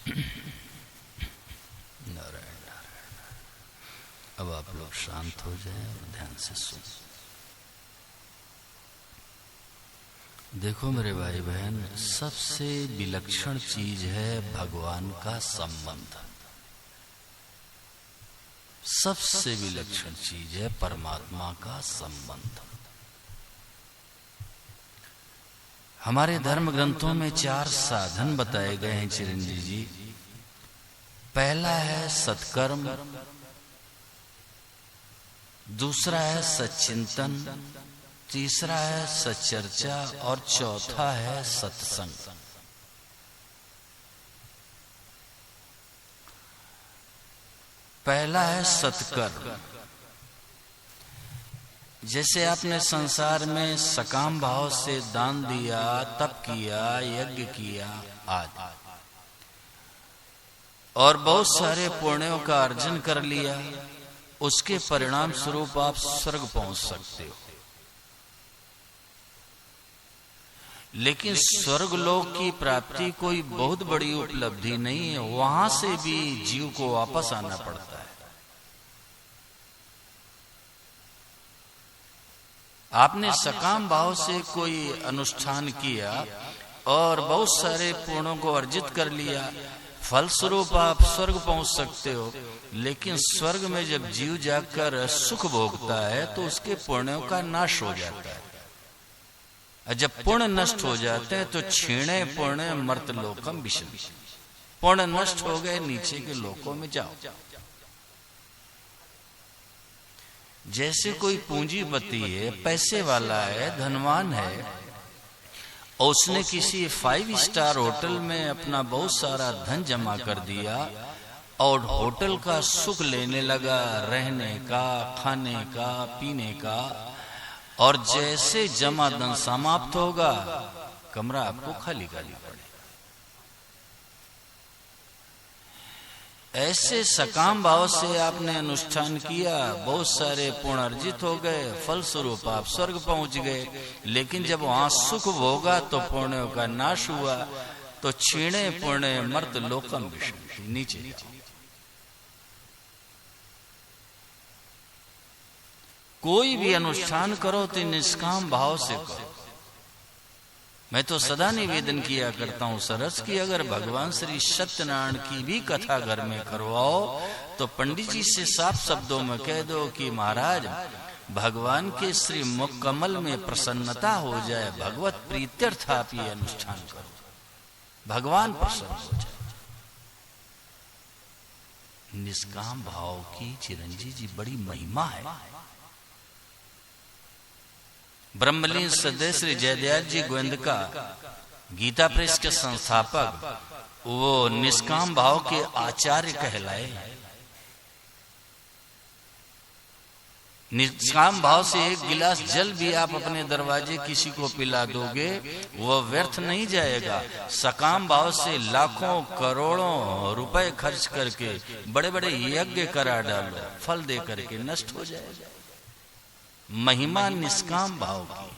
नारायण नारायण। अब आप लोग शांत हो जाएं और ध्यान से सुन। देखो मेरे भाई बहन, सबसे विलक्षण चीज है भगवान का संबंध। सबसे विलक्षण चीज है परमात्मा का संबंध। हमारे धर्म ग्रंथों में 4 साधन बताए गए हैं चिरंजीव जी। पहला है सत्कर्म, दूसरा है सच्चिंतन, तीसरा है सच्चर्चा और चौथा है सत्संग। पहला है सत्कर्म। जैसे आपने संसार में सकाम भाव से दान दिया, तप किया, यज्ञ किया आदि, और बहुत सारे पुण्यों का अर्जन कर लिया, उसके परिणाम स्वरूप आप स्वर्ग पहुंच सकते हो। लेकिन स्वर्ग लोक की प्राप्ति कोई बहुत बड़ी उपलब्धि नहीं है, वहां से भी जीव को वापस आना पड़ता है। आपने सकाम भाव से कोई अनुष्ठान किया और बहुत सारे पुण्यों को अर्जित कर लिया, फलस्वरूप आप स्वर्ग पहुंच सकते हो। लेकिन स्वर्ग में जब जीव जाकर सुख भोगता है तो उसके पुण्यों का नाश हो जाता है। जब पुण्य नष्ट हो जाते हैं तो क्षीणे पुण्य मर्त लोकम विशंति। पुण्य नष्ट हो गए, नीचे के लोकों में जाओ। जैसे कोई पूंजीपति है, पैसे वाला है, धनवान है, और उसने किसी 5 स्टार होटल में अपना बहुत सारा धन जमा कर दिया और होटल का सुख लेने लगा, रहने का, खाने का, पीने का, और जैसे जमा धन समाप्त होगा कमरा आपको खाली खाली पड़ेगा। ऐसे सकाम भाव से आपने अनुष्ठान किया, बहुत सारे पुण्य अर्जित हो गए, फलस्वरूप आप स्वर्ग पहुंच गए। लेकिन जब वहां सुख भोगा तो पुण्यों का नाश हुआ, तो क्षीणे पुण्य मर्त लोकम विशंति, नीचे। कोई भी अनुष्ठान करो तो निष्काम भाव से करो। मैं तो सदा निवेदन किया करता हूं सरस कि अगर भगवान श्री सत्यनारायण की भी कथा घर में करवाओ तो पंडित जी से साफ शब्दों में कह दो कि महाराज भगवान के श्री मुख कमल में प्रसन्नता हो जाए, भगवत प्रीत्यर्थ आप ये अनुष्ठान करो, भगवान प्रसन्न हो जाए। निष्काम भाव की चिरंजीव जी बड़ी महिमा है। ब्रह्मलीन सदैव श्री जयदयाल जी गोविंद का गीता प्रेस के संस्थापक, वो निष्काम भाव के आचार्य कहलाए। निष्काम भाव से एक गिलास जल भी आप अपने दरवाजे किसी को पिला दोगे वो व्यर्थ नहीं जाएगा। सकाम भाव से लाखों करोड़ों रुपए खर्च करके बड़े बड़े यज्ञ करा डालो, फल दे करके नष्ट हो जाएगा। महिमा निष्काम भाव की।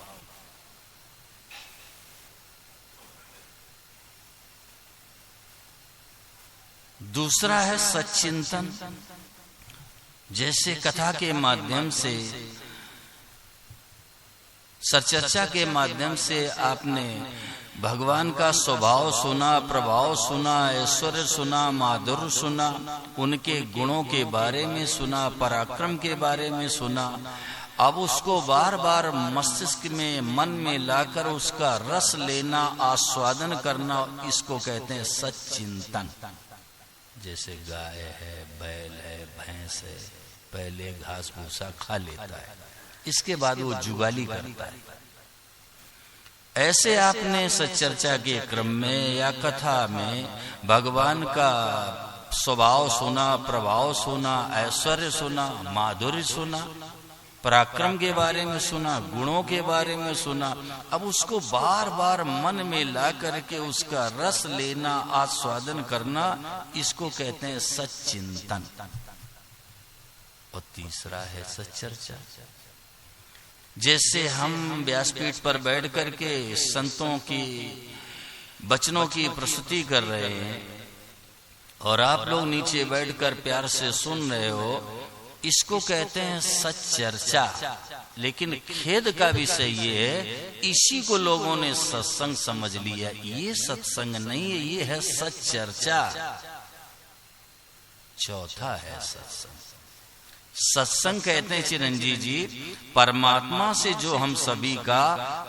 दूसरा है सच्चिंतन। जैसे कथा के माध्यम से, सच्चर्चा के माध्यम से आपने भगवान का स्वभाव सुना, प्रभाव सुना, ऐश्वर्य सुना, माधुर्य सुना, उनके गुणों के बारे में सुना, पराक्रम के बारे में सुना। अब उसको बार बार मस्तिष्क में, मन में लाकर उसका रस लेना, आस्वादन करना, इसको कहते हैं सच्चिंतन। जैसे गाय है, बैल है, भैंस है, पहले घास भूसा खा लेता है, इसके बाद वो जुगाली करता है। ऐसे आपने सच्चर्चा के क्रम में या कथा में भगवान का स्वभाव सुना, प्रभाव सुना, ऐश्वर्य सुना, माधुर्य सुना, पराक्रम के बारे में सुना, गुणों के बारे में सुना। अब उसको बार बार मन में ला करके उसका रस लेना, आस्वादन करना, इसको कहते हैं सच्चिंतन। और तीसरा है सच्चर्चा। जैसे हम व्यासपीठ पर बैठ करके संतों की वचनों की प्रस्तुति कर रहे हैं, और आप लोग नीचे बैठकर प्यार से सुन रहे हो, इसको कहते हैं सच्चर्चा। लेकिन खेद का विषय ये है, इसी को लोगों ने सत्संग समझ लिया। ये सत्संग नहीं है, ये है सच्चर्चा। चौथा है सत्संग। सत्संग कहते हैं चिरंजीव जी, परमात्मा से जो हम सभी का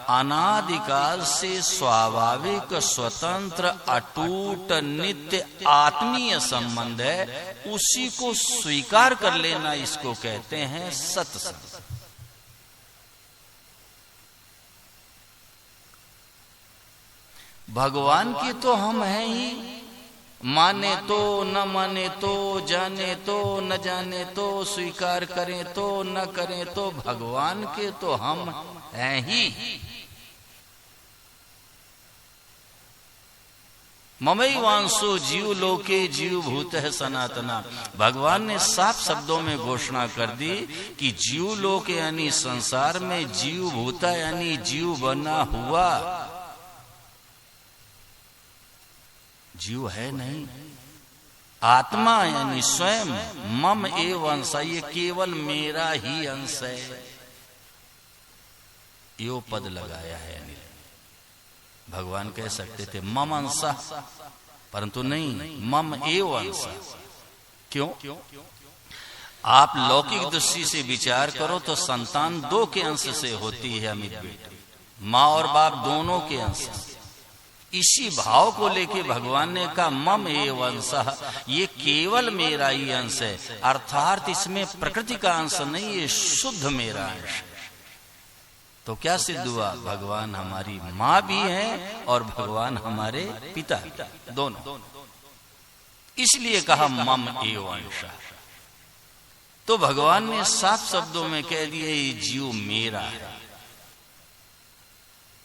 अनादिकाल से स्वाभाविक, स्वतंत्र, अटूट, नित्य आत्मीय संबंध है, उसी को स्वीकार कर लेना, इसको कहते हैं सत्संग। भगवान के तो हम हैं ही, माने तो न माने तो, जाने तो न जाने तो, स्वीकार करें तो न करें तो, भगवान के तो हम हैं ही। ममई वांसो जीव लोके जीव भूत है सनातना। भगवान ने साफ शब्दों में घोषणा कर दी कि जीव लोक यानी संसार में, जीव भूता यानी जीव बना हुआ। जीव है नहीं, आत्मा यानी स्वयं। मम एव अंश, ये केवल मेरा ही अंश है। यो पद लगाया है। भगवान कह सकते थे मम अंशा, परंतु नहीं, मम एव अंशा। क्यों? आप लौकिक दृष्टि से विचार करो तो संतान दो के अंश से होती है अमित बेटे, माँ और बाप दोनों के अंश। इसी भाव को लेके भगवान ने कहा मम एव अंशः, ये केवल मेरा ही अंश है। अर्थात इसमें प्रकृति का अंश नहीं, ये शुद्ध मेरा अंश है। तो क्या सिद्ध हुआ? भगवान हमारी माँ भी है और भगवान हमारे पिता दोनों। इसलिए कहा मम एव अंशः। तो भगवान ने साफ शब्दों में कह दिया ये जीव मेरा है।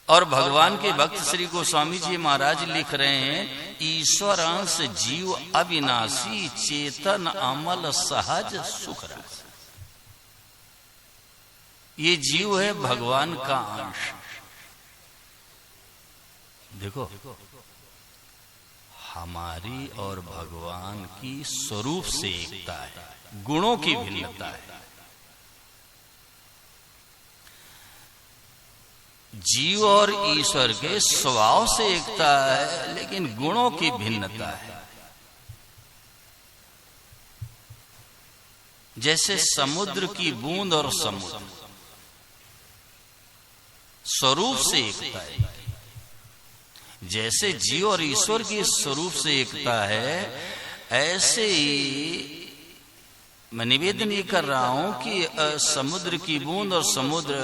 और भगवान के भक्त श्री गोस्वामी जी महाराज लिख रहे हैं, ईश्वर अंश जीव अविनाशी, चेतन अमल सहज सुख रस। ये जीव है भगवान का अंश। देखो, हमारी और भगवान की स्वरूप से एकता है, गुणों की भिन्नता है। जीव और ईश्वर के स्वभाव से एकता है, लेकिन गुणों की भिन्नता है। जैसे समुद्र की बूंद और समुद्र, स्वरूप से एकता है। जैसे जीव और ईश्वर की स्वरूप से एकता है, ऐसे ही मैं निवेदन ये कर रहा हूं कि समुद्र की बूंद और समुद्र,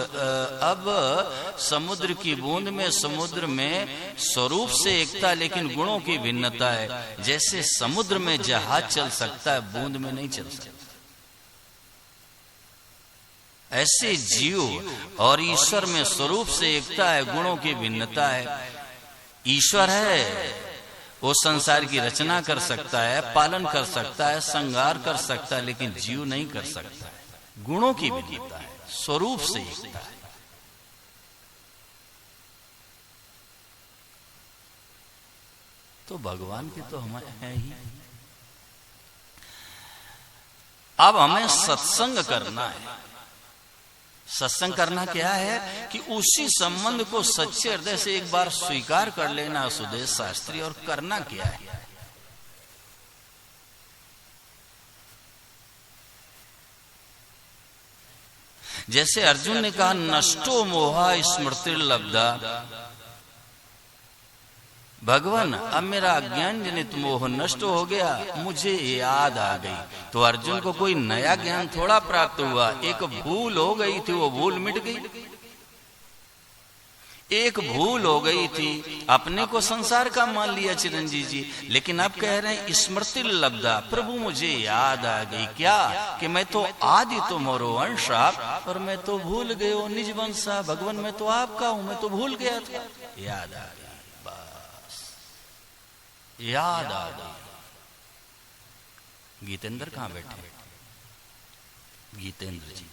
अब समुद्र की बूंद में, समुद्र में स्वरूप से एकता, लेकिन गुणों की भिन्नता है। जैसे समुद्र में जहाज चल सकता है, बूंद में नहीं चल सकता। ऐसे जीव और ईश्वर में स्वरूप से एकता है, गुणों की भिन्नता है। ईश्वर है, वो संसार की रचना कर सकता है, पालन कर सकता है, संहार कर सकता है, लेकिन जीव नहीं कर सकता है। गुणों की भिन्नता है, स्वरूप से एकता है। तो भगवान के तो हम हैं ही। अब हमें सत्संग करना है। सत्संग करना क्या है कि उसी संबंध को सच्चे हृदय से एक बार स्वीकार कर लेना, सुदेश शास्त्री। और करना क्या है? जैसे अर्जुन ने कहा नष्टो मोहा स्मृतिर्लब्धा, भगवान अब मेरा अज्ञान जनित मोह नष्ट हो गया, मुझे याद आ गई। तो अर्जुन को कोई नया ज्ञान थोड़ा प्राप्त हुआ, एक भूल हो गई थी, वो भूल मिट गई। एक भूल हो गई थी, अपने को संसार का मान लिया चिरंजीव जी, लेकिन अब कह रहे हैं स्मृति लब्धा, प्रभु मुझे याद आ गई। क्या? कि मैं तो आदि तो मोरो अंश आप, और मैं तो भूल गयो निज वंशा। भगवान मैं तो आपका हूं, मैं तो भूल गया था। याद आ गई, याद आ गई। गीतेंद्र कहां बैठे? गीतेंद्र जी,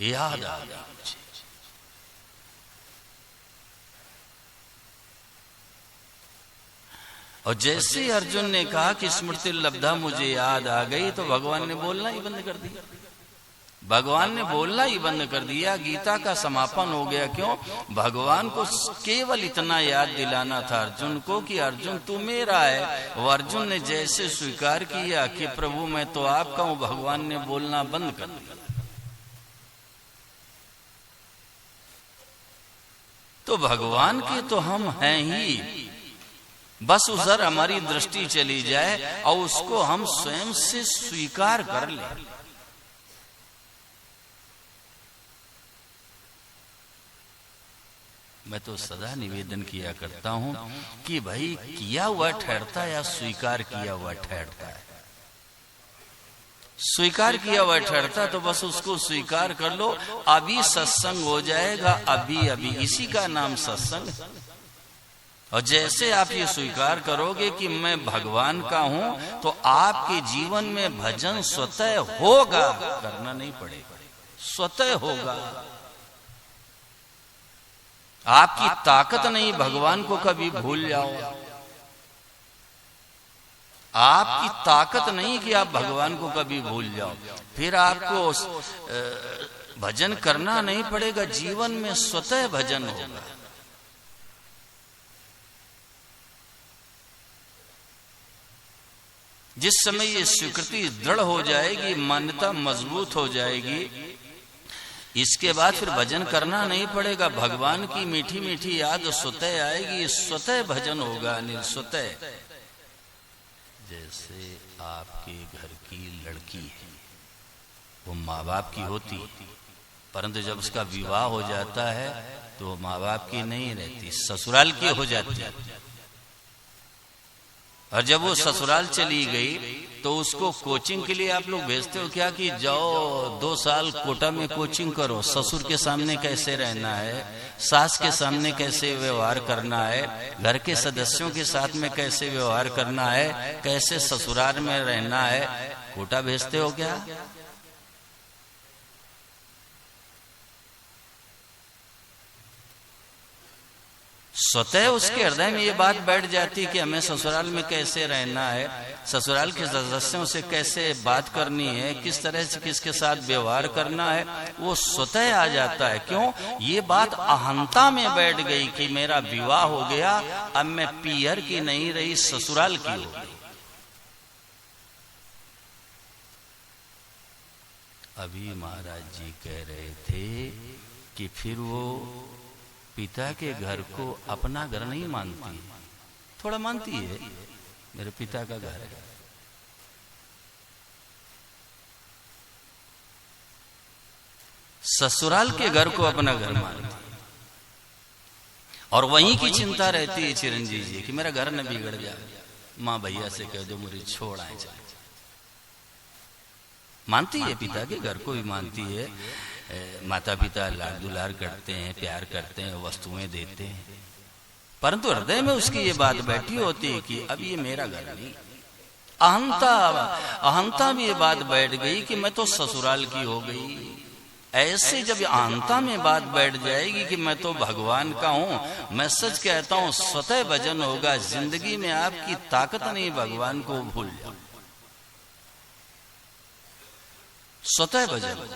याद आ गई मुझे। और जैसे ही अर्जुन ने कहा कि स्मृति लब्धा मुझे याद आ गई, तो भगवान ने बोलना ही बंद कर दिया। भगवान ने बोलना ही बंद कर दिया। गीता का समापन हो गया। क्यों? भगवान को केवल इतना याद दिलाना था अर्जुन को कि अर्जुन तू मेरा है। वो अर्जुन ने जैसे स्वीकार किया कि प्रभु मैं तो आपका हूं, भगवान ने बोलना बंद कर दिया। तो भगवान के तो हम हैं ही, बस उधर हमारी दृष्टि चली जाए और उसको हम स्वयं से स्वीकार कर लें। मैं तो सदा निवेदन किया करता हूं कि भाई किया हुआ ठहरता है या स्वीकार किया हुआ ठहरता है। स्वीकार किया हुआ ठहरता तो बस उसको स्वीकार कर लो, अभी सत्संग हो जाएगा। अभी अभी इसी का नाम सत्संग। और जैसे आप ये स्वीकार करोगे कि मैं भगवान का हूं, तो आपके जीवन में भजन स्वतः होगा, करना नहीं पड़ेगा, स्वतः होगा। आपकी ताकत नहीं भगवान को कभी भूल जाओ। आपकी ताकत नहीं कि आप भगवान को कभी भूल जाओ। फिर आपको भजन करना नहीं पड़ेगा, जीवन में स्वतः भजन होगा। जिस समय ये स्वीकृति दृढ़ हो जाएगी, मान्यता मजबूत हो जाएगी, इसके बाद फिर भजन करना नहीं पड़ेगा। भगवान की मीठी मीठी याद स्वतः आएगी, स्वतः भजन होगा, निस्वतः। जैसे आपके घर की लड़की है, वो माँ बाप की होती, परंतु जब उसका विवाह हो जाता है तो माँ बाप की नहीं रहती, ससुराल की हो जाती है। और जब वो ससुराल चली गई तो उसको कोचिंग के लिए आप लोग भेजते हो क्या कि जाओ 2 साल कोटा में कोचिंग करो, ससुर के सामने कैसे रहना है, सास के सामने कैसे व्यवहार करना है, घर के सदस्यों के साथ में कैसे व्यवहार करना है, कैसे ससुराल में रहना है, कोटा भेजते हो क्या? स्वतः उसके हृदय में ये बात बैठ जाती कि हमें ससुराल में कैसे रहना है, ससुराल के सदस्यों से कैसे बात करनी है, किस तरह से किसके साथ व्यवहार करना है, वो स्वतः आ जाता है। क्यों? ये बात अहंता में बैठ गई कि मेरा विवाह हो गया, अब मैं पीहर की नहीं रही, ससुराल की हो गई। अभी महाराज जी कह रहे थे कि फिर वो पिता के घर को अपना घर नहीं मानती, थोड़ा मानती है, मेरे पिता का घर है। ससुराल के घर को अपना घर मानती, और वहीं की चिंता रहती है चिरंजीव जी कि मेरा घर न बिगड़ जाए, माँ भैया से कह दो मुझे छोड़ आए चले। मानती है, पिता के घर को भी मानती है। माता पिता लाड दुलार करते हैं, प्यार करते हैं, वस्तुएं देते हैं, परंतु हृदय में उसकी ये बात बैठी होती है कि अब ये मेरा घर नहीं। अहंता में ये बात बैठ गई कि मैं तो ससुराल की हो गई। ऐसे जब अहंता में बात बैठ जाएगी कि मैं तो भगवान का हूं, मैं सच कहता हूं स्वतः भजन होगा। जिंदगी में आपकी ताकत नहीं भगवान को भूल जाओ, स्वतः भजन।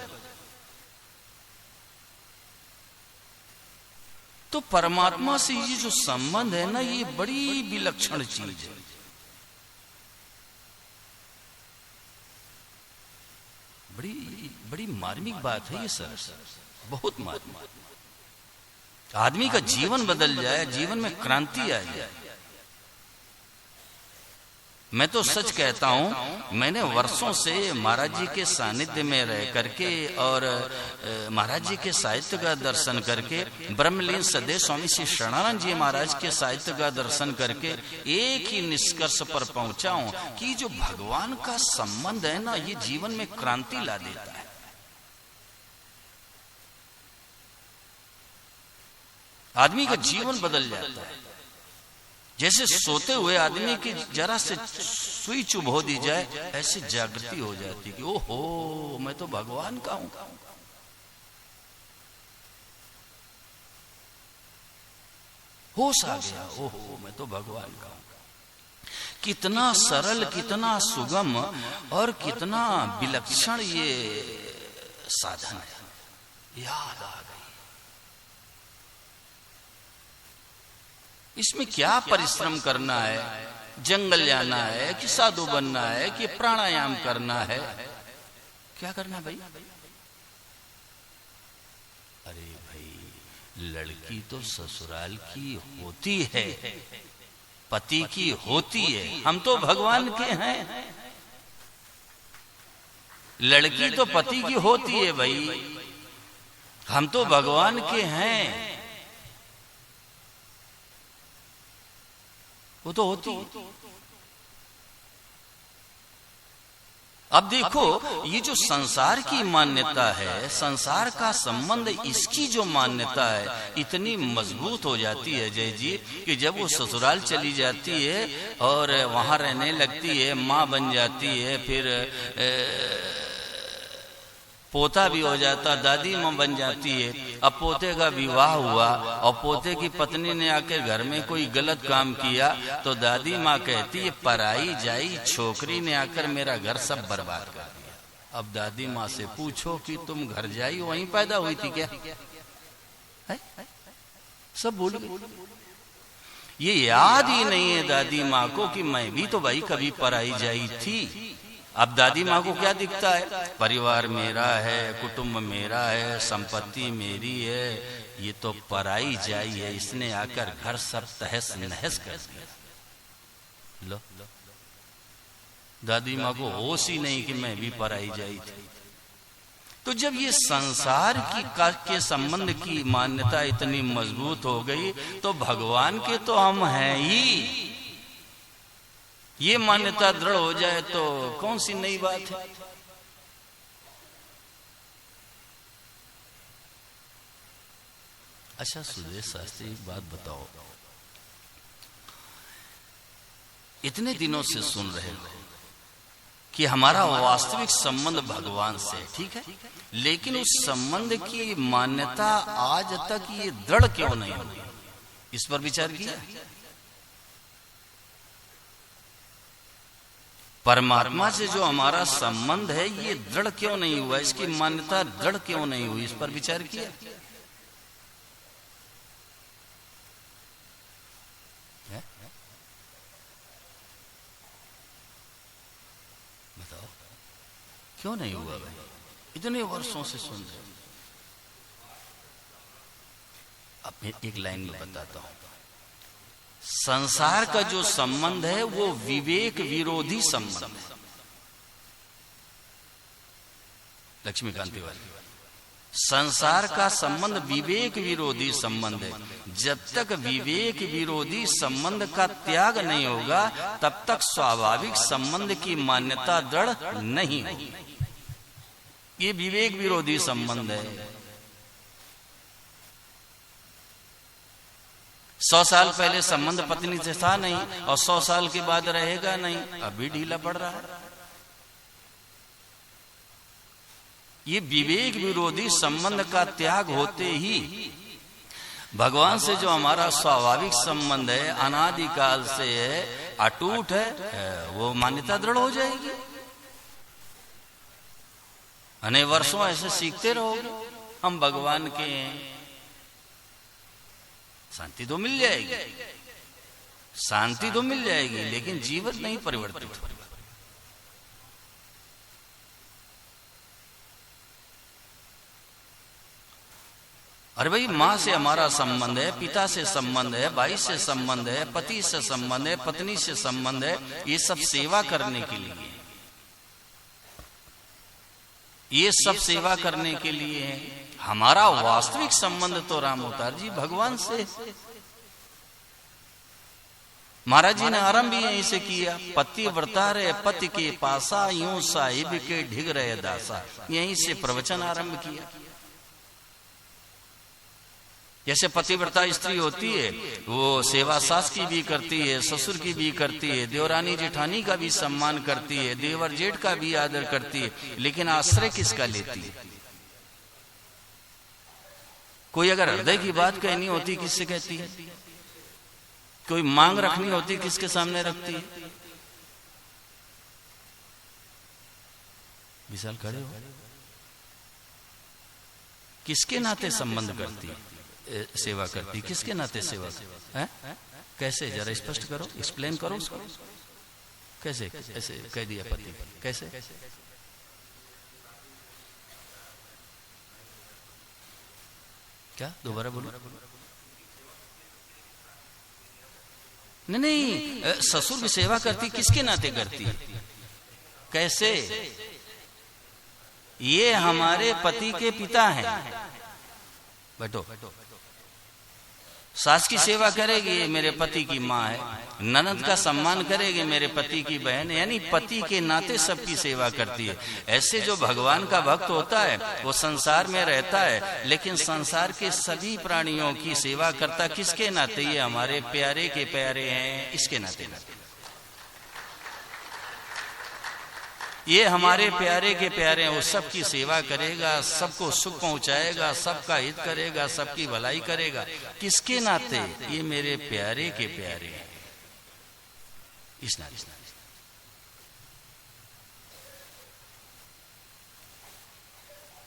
तो परमात्मा से ये जो संबंध है ना, ये बड़ी विलक्षण चीज है, बड़ी बड़ी मार्मिक बात है ये सर, बहुत मार्मिक। आदमी का जीवन बदल जाए, जीवन में क्रांति आ जाए। मैं तो सच कहता हूं, मैंने वर्षों से महाराज जी के सानिध्य में रह करके और महाराज जी के साहित्य का दर्शन करके, ब्रह्मलीन सदैव स्वामी श्री शरणानंद जी महाराज के साहित्य का दर्शन करके एक ही निष्कर्ष पर पहुंचा हूं कि जो भगवान का संबंध है ना, ये जीवन में क्रांति ला देता है। आदमी का जीवन बदल जाता है। जैसे सोते हुए आदमी की जरा से सुई चुभ हो दी जाए, ऐसे जागृति हो जाती कि ओहो मैं तो भगवान का हूं। होश आ गया, ओहो मैं तो भगवान का हूं। कितना सरल, कितना सुगम और कितना विलक्षण ये साधन है। याद आ गई। इसमें क्या परिश्रम करना है? जंगल जाना है कि साधु बनना है कि प्राणायाम करना है? क्या करना भाई? अरे भाई, लड़की तो ससुराल की होती है, पति की होती है। हम तो भगवान के हैं। लड़की तो पति की होती है भाई, हम तो भगवान के हैं। वो तो होती है। अब देखो, ये जो संसार की मान्यता है, संसार का संबंध, इसकी जो मान्यता है इतनी मजबूत हो जाती है जय जी कि जब वो ससुराल चली जाती है और वहां रहने लगती है, माँ बन जाती है, फिर पोता भी हो जाता, दादी माँ बन जाती है। अब पोते का विवाह हुआ और पोते की पत्नी ने आकर घर में कोई गलत काम किया तो दादी माँ कहती है, पराई जाई छोकरी ने आकर मेरा घर सब बर्बाद कर दिया। अब दादी माँ से पूछो कि तुम घर जाई वहीं पैदा हुई थी क्या? है? सब भूल गई। ये याद ही नहीं है दादी माँ को कि मैं भी तो भाई कभी पराई जाई थी। अब दादी माँ को क्या दिखता है? परिवार मेरा है, कुटुंब मेरा है, संपत्ति मेरी है, ये तो पराई जाई है, इसने आकर घर सब तहस नहस कर दिया। लो, दादी माँ को होश ही नहीं कि मैं भी पराई जाई थी। तो जब ये संसार के संबंध की मान्यता इतनी मजबूत हो गई तो भगवान के तो हम हैं ही। ये मान्यता दृढ़ हो जाए तो कौन सी नई बात है? अच्छा सुदेश शास्त्री, एक बात बताओ, इतने दिनों से सुन रहे हो कि हमारा वास्तविक संबंध भगवान से, ठीक है, लेकिन उस संबंध की मान्यता आज तक ये दृढ़ क्यों नहीं हुई? इस पर विचार किया? परमात्मा से जो हमारा संबंध है ये दृढ़ क्यों नहीं हुआ? इसकी मान्यता दृढ़ क्यों नहीं हुई? इस पर विचार किया? बताओ क्यों नहीं हुआ भाई? इतने वर्षों से सुन रहे। अब एक लाइन में बताता हूं। संसार का जो संबंध है वो विवेक विरोधी संबंध है। लक्ष्मीकांत तिवारी, संसार का संबंध विवेक विरोधी संबंध है। जब तक विवेक विरोधी संबंध का त्याग नहीं होगा तब तक स्वाभाविक संबंध की मान्यता दृढ़ नहीं होगी। ये विवेक विरोधी संबंध है। 100 साल पहले संबंध पत्नी से था नहीं और 100 साल के बाद रहेगा नहीं, अभी ढीला पड़ रहा है। ये विवेक विरोधी संबंध का त्याग होते ही भगवान से जो हमारा स्वाभाविक संबंध है, अनादिकाल से है, अटूट है, वो मान्यता दृढ़ हो जाएगी। अनेक वर्षों ऐसे सीखते रहोगे हम भगवान के हैं, शांति तो मिल जाएगी, शांति तो मिल जाएगी, लेकिन जीवन नहीं परिवर्तित होगा। अरे भाई, माँ से हमारा संबंध है, पिता से संबंध है, भाई से संबंध है, पति से संबंध है, पत्नी से संबंध है, ये सब सेवा करने के लिए, ये सब सेवा करने के लिए है। हमारा वास्तविक संबंध तो राम अवतार जी भगवान से। महाराज जी ने आरंभ ही यहीं से किया, पति व्रता रे पति के पासा, यूं साहिब के ढिग रहे दासा। यहीं से प्रवचन आरंभ किया। जैसे पतिव्रता स्त्री होती है वो सेवा सास की भी करती है, ससुर की भी करती है, देवरानी जेठानी का भी सम्मान करती है, देवर जेठ का भी आदर करती है, लेकिन आश्रय किसका लेती है? कोई अगर हृदय की बात कहनी होती किससे कहती है? कोई मांग रखनी होती किसके सामने रखती है? विशाल खड़े हो, किसके नाते संबंध करती है, सेवा करती, किसके नाते सेवा है? कैसे, जरा स्पष्ट करो, एक्सप्लेन करो उसको। कैसे ऐसे कह दिया पति, कैसे? क्या, दोबारा बोलो। नहीं, ससुर की सेवा करती, किसके नाते करती, कैसे? ये हमारे पति के पिता हैं। बैठो। सास की सेवा करेगी, ये मेरे पति की माँ है। ननद का सम्मान करेगी, मेरे पति की बहन है। यानी पति के नाते सबकी सेवा करती है। ऐसे जो भगवान का भक्त होता है वो संसार में रहता है, लेकिन संसार के सभी प्राणियों की सेवा करता किसके नाते? ये हमारे प्यारे के प्यारे हैं, इसके नाते। ये हमारे प्यारे के प्यारे हैं, वो सबकी सेवा करेगा, सबको सुख पहुंचाएगा, सबका हित करेगा, सबकी भलाई करेगा। किसके नाते? ये मेरे प्यारे के प्यारे हैं, इस नाते।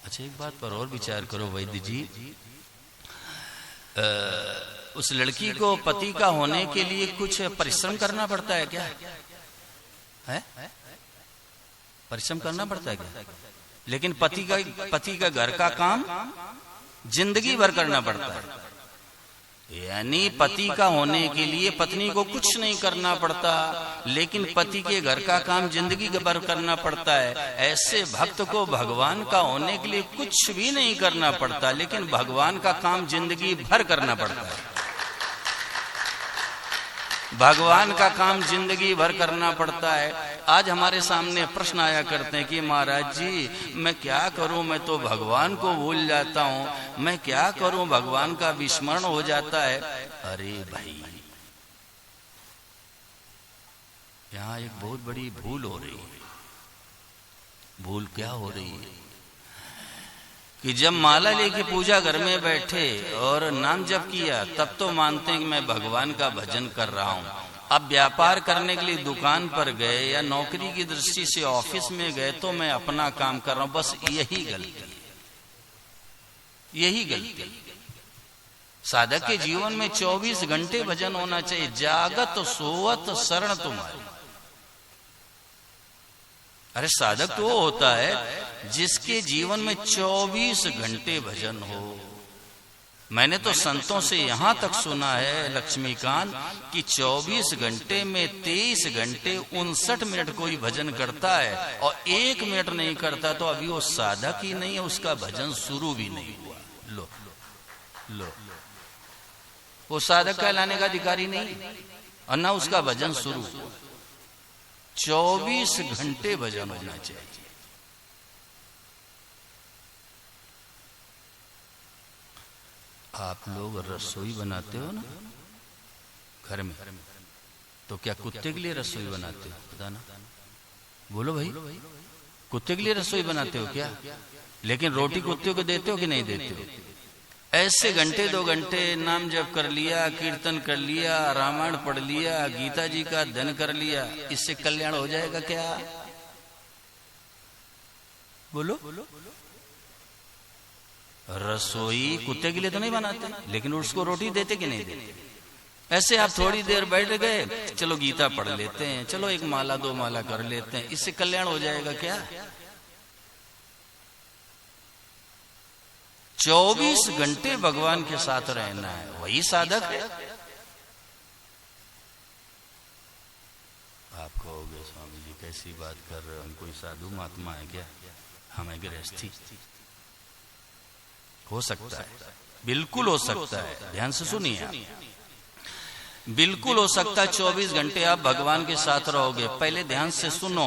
अच्छा, एक बात पर और विचार करो वैद्य जी, उस लड़की को पति का होने के लिए कुछ परिश्रम करना पड़ता है क्या? है? परिश्रम करना पड़ता है क्या? लेकिन पति का घर का काम जिंदगी भर करना पड़ता है। यानी पति का होने के लिए पत्नी को कुछ नहीं करना पड़ता, लेकिन पति के घर का काम जिंदगी भर करना पड़ता है। ऐसे भक्त को भगवान का होने के लिए कुछ भी नहीं करना पड़ता, लेकिन भगवान का काम जिंदगी भर करना पड़ता है। भगवान का काम जिंदगी भर करना पड़ता है। आज हमारे सामने प्रश्न आया करते हैं कि महाराज जी मैं क्या करूं, मैं तो भगवान को भूल जाता हूं, मैं क्या करूं, भगवान का विस्मरण हो जाता है। अरे भाई, यहां एक बहुत बड़ी भूल हो रही है। भूल क्या हो रही है कि जब माला लेके पूजा घर में बैठे और नाम जप किया, तब तो मानते हैं कि मैं भगवान का भजन कर रहा हूं। अब व्यापार करने के लिए दुकान पर गए या नौकरी की दृष्टि से ऑफिस में गए तो मैं अपना काम कर रहा हूं। बस यही गलती, यही गलती। साधक के जीवन में 24 घंटे भजन होना चाहिए। जागत सोवत शरण तुम्हारी। अरे साधक तो वो होता है जिसके जीवन में 24 घंटे भजन हो। मैंने तो संतों से यहां तक सुना है लक्ष्मीकांत कि 24 घंटे में 23 घंटे 59 मिनट कोई भजन करता है और 1 मिनट नहीं करता तो अभी वो साधक ही नहीं है, उसका भजन शुरू भी नहीं हुआ। लो लो, वो साधक कहलाने का अधिकारी नहीं और ना उसका भजन शुरू। 24 घंटे भजन होना चाहिए। आप लोग रसोई बनाते हो ना घर में, तो क्या कुत्ते के लिए रसोई बनाते हो? बताना, बोलो भाई, कुत्ते के लिए रसोई बनाते हो क्या? लेकिन रोटी कुत्ते को देते हो कि नहीं देते हो? ऐसे घंटे 2 घंटे नाम जप कर लिया, कीर्तन कर लिया, रामायण पढ़ लिया, गीता जी का अध्ययन कर लिया, इससे कल्याण हो जाएगा क्या? बोलो। रसोई कुत्ते के लिए तो नहीं बनाते, लेकिन उसको रोटी देते कि नहीं देते? ऐसे आप थोड़ी देर बैठ गए, चलो गीता पढ़ लेते हैं, चलो 1 माला 2 माला कर लेते हैं, इससे कल्याण हो जाएगा क्या? 24 घंटे भगवान के साथ रहना है, वही साधक है। आप कहोगे स्वामी जी कैसी बात कर रहे हो, हम कोई साधु महात्मा है क्या? हमें गृहस्थी हो सकता है, बिल्कुल हो सकता है। ध्यान से सुनिए आप, बिल्कुल हो सकता है 24 घंटे आप भगवान के साथ रहोगे। पहले ध्यान से सुनो,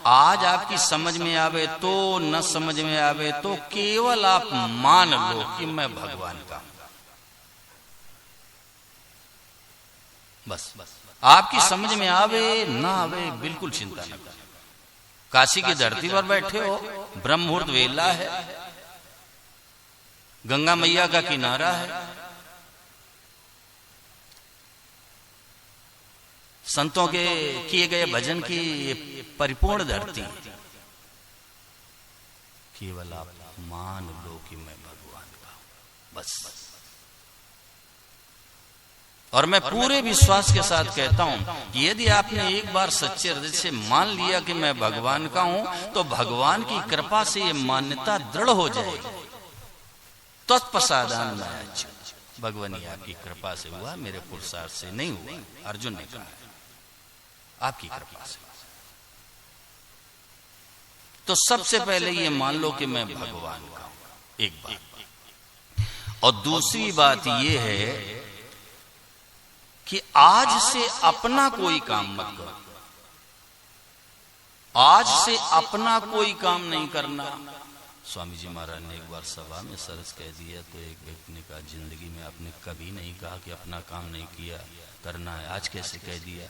आज आपकी समझ में आवे तो, न समझ में आवे तो, केवल आप मान लो कि मैं भगवान का हूं। बस आपकी समझ में आवे ना आवे बिल्कुल चिंता न करो। काशी की धरती पर बैठे हो, ब्रह्म मुहूर्त वेला है, गंगा मैया का किनारा है, संतों के किए गए भजन की परिपूर्ण धरती। केवल आप मान लो कि मैं भगवान का हूं, बस। और मैं पूरे विश्वास के साथ कहता हूं कि यदि आपने एक बार सच्चे हृदय से मान लिया कि मैं भगवान का हूं, तो भगवान की कृपा से ये मान्यता दृढ़ हो जाएगी। तत्प्रसादान में भगवान आपकी कृपा से हुआ, मेरे पुरुषार्थ से नहीं हुआ। अर्जुन ने कहा आपकी कृपा से। तो सबसे पहले ये मान लो कि मैं भगवान का हूं, एक बात। और दूसरी बात ये है कि आज से अपना कोई काम मत करो। आज से अपना कोई काम नहीं करना। स्वामी जी महाराज ने एक बार सभा में सरस कह दिया, तो एक व्यक्ति ने कहा जिंदगी में आपने कभी नहीं कहा कि अपना काम नहीं किया करना है, आज कैसे कह दिया?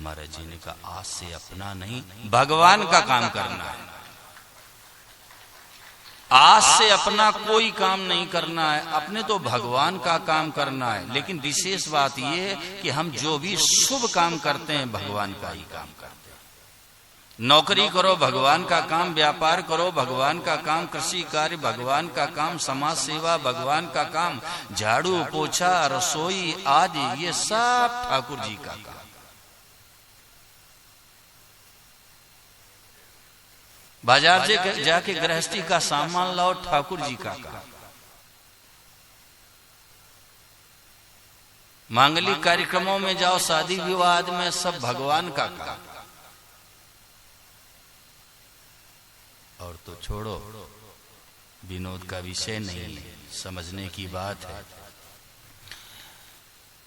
महाराज जी ने कहा आज से अपना नहीं, भगवान का काम करना है। आज से अपना कोई काम नहीं करना है, अपने तो भगवान का काम करना है। लेकिन विशेष बात यह है कि हम जो भी शुभ काम करते हैं भगवान का ही काम करते हैं। नौकरी करो भगवान का काम, व्यापार करो भगवान का काम, कृषि कार्य भगवान का काम, समाज सेवा भगवान का काम, झाड़ू पोछा रसोई आदि ये सब ठाकुर जी का काम। बाजार से जाके गृहस्थी का सामान लाओ, ठाकुर जी का काम। मांगलिक कार्यक्रमों में जाओ, शादी विवाह में सब भगवान का काम। और तो छोड़ो, विनोद का विषय नहीं है, समझने की बात है।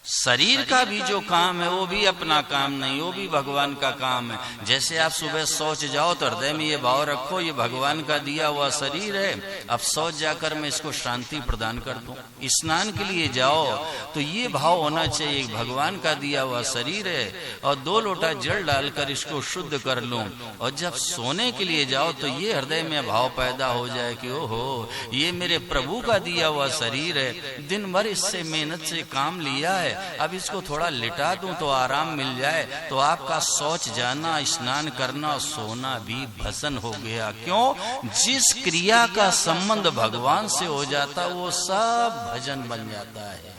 शरीर का भी जो काम है वो भी अपना काम नहीं, वो भी भगवान का काम है। जैसे आप सुबह शौच जाओ तो हृदय में ये भाव रखो ये भगवान का दिया हुआ शरीर है, अब शौच जाकर मैं इसको शांति प्रदान कर दूं। स्नान के लिए जाओ तो ये भाव होना चाहिए भगवान का दिया हुआ शरीर है और 2 लोटा जल डालकर इसको शुद्ध कर लूं। और जब सोने के लिए जाओ तो ये हृदय में भाव पैदा हो जाए कि ओहो ये मेरे प्रभु का दिया हुआ शरीर है, दिन भर इससे मेहनत से काम लिया है, अब इसको थोड़ा लिटा दूं तो आराम मिल जाए। तो आपका शौच जाना, स्नान करना, सोना भी भसन हो गया। क्यों? जिस क्रिया का संबंध भगवान से हो जाता वो सब भजन बन जाता है।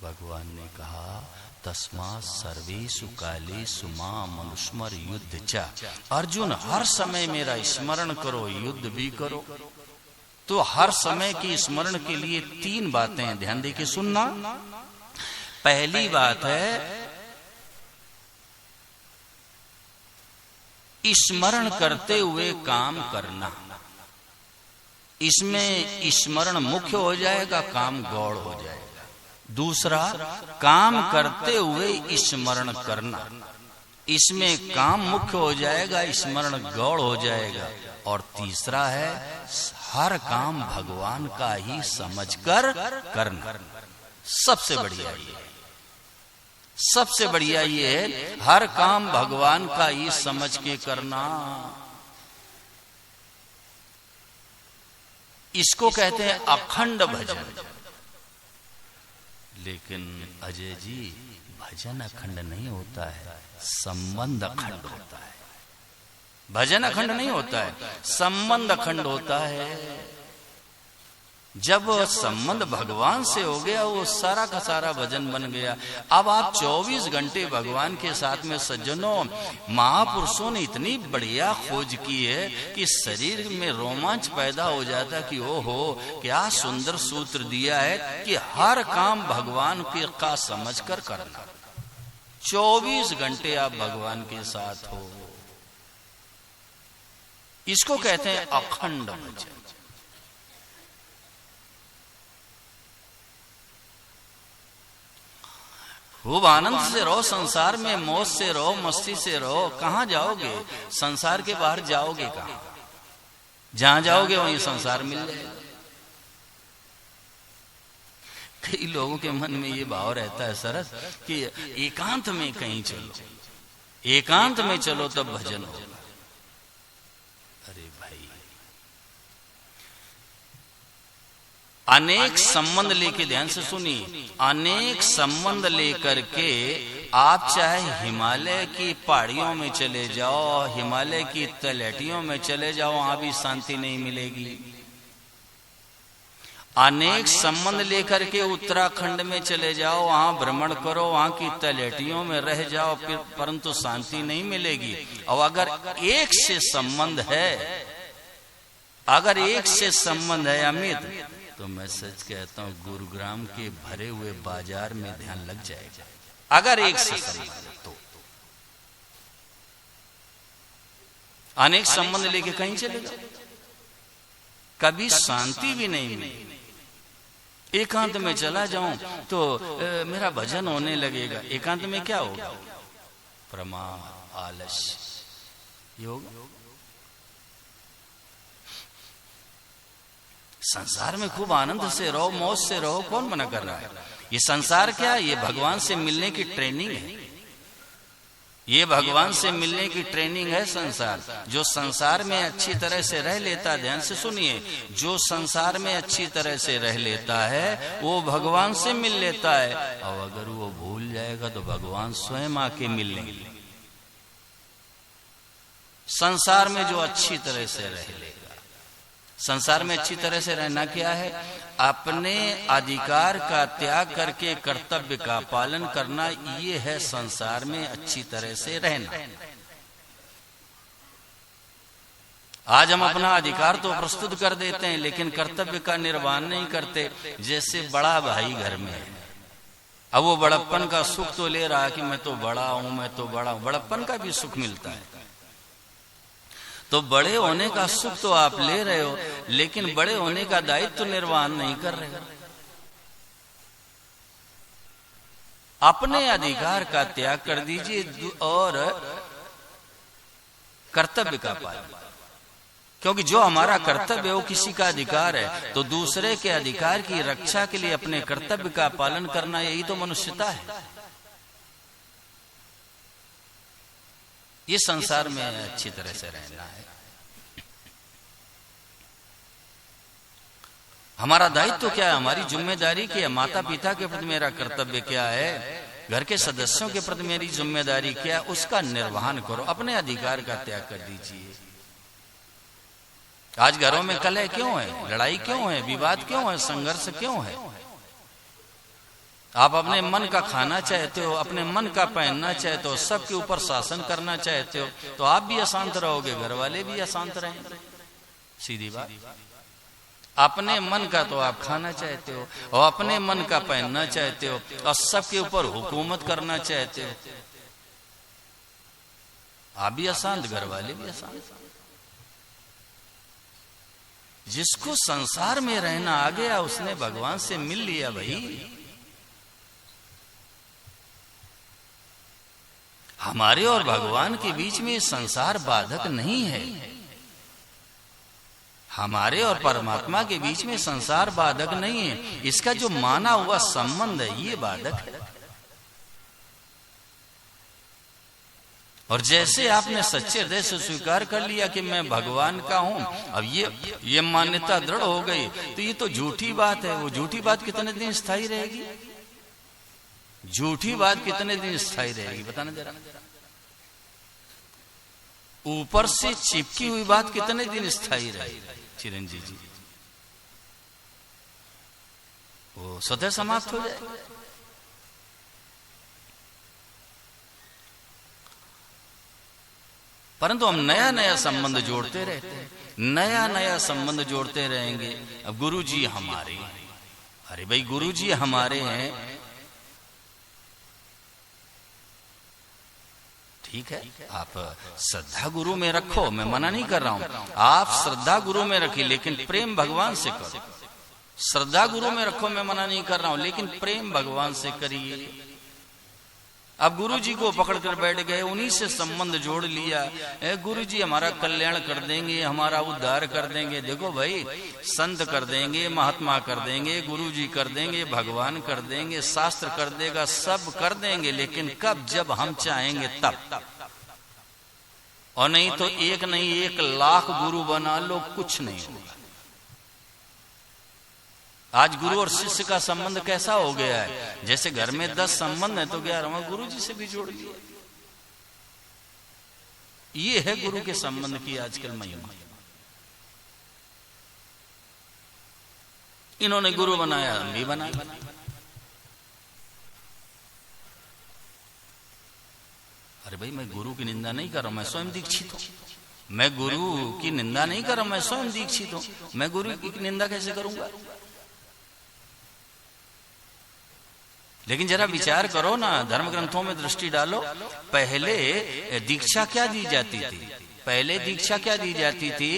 भगवान ने कहा तस्मात् सर्वेषु कालेषु माम् अनुस्मर युद्ध च। अर्जुन हर समय मेरा स्मरण करो, युद्ध भी करो। तो हर समय की स्मरण के लिए 3 बातें हैं, ध्यान देके सुनना। पहली बात है स्मरण करते हुए काम करना। इसमें स्मरण मुख्य हो जाएगा, काम गौड़ हो जाएगा। दूसरा, काम करते हुए स्मरण करना, इसमें काम मुख्य हो जाएगा, स्मरण गौड़ हो जाएगा। और तीसरा है हर काम भगवान का ही समझकर करना। सबसे बढ़िया ये, सबसे बढ़िया ये है हर काम भगवान का ही समझ के करना। इसको कहते हैं अखंड भजन। लेकिन अजय जी भजन अखंड नहीं होता है, संबंध अखंड होता है। भजन अखंड नहीं होता है, संबंध अखंड होता है। जब संबंध भगवान से हो गया वो सारा का सारा भजन बन गया। अब आप 24 घंटे भगवान के साथ में सज्जनों, महापुरुषों ने इतनी बढ़िया खोज की है कि शरीर में रोमांच पैदा हो जाता कि ओहो क्या सुंदर सूत्र दिया है कि हर काम भगवान के का समझकर करना। 24 घंटे आप भगवान के साथ हो, इसको कहते हैं अखंड भजन। खूब आनंद से रहो, संसार में मौज से रहो, मस्ती से रहो। कहां जाओगे? संसार के बाहर जाओगे कहां? जहां जाओगे वहीं संसार मिल जाएगा। कई लोगों के मन में ये भाव रहता है सरस कि एकांत में कहीं चलो, एकांत में चलो तब भजन होगा। अरे भाई, अनेक संबंध लेके, ध्यान से सुनिए, अनेक संबंध लेकर के आप चाहे हिमालय की पहाड़ियों में चले जाओ, हिमालय की तलहटियों में चले जाओ, वहां भी शांति नहीं मिलेगी। अनेक संबंध लेकर के उत्तराखंड में चले जाओ, वहां भ्रमण करो, वहां की तलहटियों में रह जाओ, फिर परंतु शांति नहीं मिलेगी। और अगर एक से संबंध है, अगर एक से संबंध है अमित, तो मैं सच कहता हूं गुरुग्राम के भरे हुए बाजार में ध्यान लग जाएगा। अगर एक से संबंध है तो अनेक संबंध लेके कहीं चले जाओ, कभी शांति भी नहीं मिलेगी। एकांत में चला जाऊं तो मेरा भजन होने लगेगा। एकांत में क्या होगा? प्रमाद, आलस्य, योग। संसार में खूब आनंद से रहो, मौज से रहो, कौन मना कर रहा है? ये संसार क्या है? ये भगवान से मिलने की ट्रेनिंग है। ये भगवान से मिलने की ट्रेनिंग है संसार। जो संसार में अच्छी तरह से रह लेता, ध्यान से सुनिए, जो संसार में अच्छी तरह से रह लेता है वो भगवान से मिल लेता है। और अगर वो भूल जाएगा तो भगवान स्वयं आके मिल लेंगे। संसार में जो अच्छी तरह से रह लेगा, संसार में अच्छी तरह से रहना क्या है? अपने अधिकार का त्याग करके कर्तव्य का पालन करना, ये है संसार में अच्छी तरह से रहना। आज हम अपना अधिकार तो प्रस्तुत कर देते हैं, लेकिन कर्तव्य का निर्वहन नहीं करते। जैसे बड़ा भाई घर में है, अब वो बड़प्पन का सुख तो ले रहा है कि मैं तो बड़ा हूं, मैं तो बड़ा हूं। बड़प्पन का भी सुख मिलता है, तो बड़े होने का सुख तो आप ले रहे हो, लेकिन बड़े होने का दायित्व निर्वहन नहीं कर रहे हो। अपने अधिकार का त्याग कर दीजिए और कर्तव्य का पालन, क्योंकि जो हमारा कर्तव्य है वो किसी का अधिकार है, तो दूसरे के अधिकार की रक्षा के लिए अपने कर्तव्य का पालन करना, यही तो मनुष्यता है। ये संसार में अच्छी तरह से रहना है। हमारा दायित्व क्या है? हमारी जिम्मेदारी क्या है? माता पिता के प्रति मेरा कर्तव्य क्या है? घर के सदस्यों के प्रति मेरी जिम्मेदारी क्या है? उसका निर्वहन करो, अपने अधिकार का त्याग कर दीजिए। आज घरों में कलह क्यों है? लड़ाई क्यों है? विवाद क्यों है? संघर्ष क्यों है? आप अपने मन का खाना चाहते हो, अपने मन का पहनना चाहते हो, सबके ऊपर शासन करना चाहते हो, तो आप भी अशांत रहोगे, घर वाले भी अशांत रहेंगे। सीधी बात। अपने मन का तो आप खाना चाहते हो और अपने मन का पहनना चाहते हो और सबके ऊपर हुकूमत करना चाहते हो, आप भी अशांत, घर वाले भी अशांत। जिसको संसार में रहना आ गया, उसने भगवान से मिल लिया भाई। हमारे और भगवान के बीच में संसार बाधक नहीं है। हमारे और परमात्मा के बीच में संसार बाधक नहीं है। इसका जो माना हुआ संबंध है, ये बाधक है। और जैसे आपने सच्चे हृदय से स्वीकार कर लिया कि मैं भगवान का हूं, अब ये मान्यता दृढ़ हो गई, तो ये तो झूठी बात है। वो झूठी बात कितने दिन स्थायी रहेगी? झूठी बात कितने दिन स्थायी रहेगी बताना जरा। ऊपर से चिपकी हुई बात कितने दिन स्थायी रहेगी? चिरंजीव जी, वो स्वतः समाप्त हो जाए। परंतु हम नया नया संबंध जोड़ते रहते हैं, नया नया संबंध जोड़ते रहेंगे। अब गुरु जी हमारे हैं, अरे भाई गुरु जी हमारे हैं, ठीक है, आप श्रद्धा गुरु में रखो, मैं मना नहीं कर रहा हूं, आप श्रद्धा गुरु में रखिए, लेकिन प्रेम भगवान से करो। श्रद्धा गुरु में रखो, मैं मना नहीं कर रहा हूं, लेकिन प्रेम भगवान से करिए। अब गुरु जी को पकड़ कर बैठ गए, उन्हीं से संबंध जोड़ लिया, गुरु जी हमारा कल्याण कर देंगे, हमारा उद्धार कर देंगे। देखो भाई, संत कर देंगे, महात्मा कर देंगे, गुरु जी कर देंगे, भगवान कर देंगे, शास्त्र कर देगा, सब कर देंगे, लेकिन कब? जब हम चाहेंगे तब। और नहीं तो एक नहीं 1 लाख गुरु बना लो, कुछ नहीं होगा। आज गुरु और शिष्य का संबंध कैसा हो गया है, जैसे घर में 10 संबंध है तो 11वां गुरु जी से भी जोड़ लिया। ये है गुरु के संबंध की आजकल महिमा। इन्होंने गुरु बनाया, हम भी बनाया। अरे भाई, मैं गुरु की निंदा नहीं कर रहा हूं, मैं स्वयं दीक्षित हूं। मैं गुरु की निंदा नहीं कर रहा हूं, मैं स्वयं दीक्षित हूं। मैं गुरु की निंदा कैसे करूंगा? लेकिन जरा विचार करो ना, धर्म ग्रंथों में दृष्टि डालो। पहले दीक्षा क्या दी जाती थी? पहले दीक्षा क्या दी जाती थी?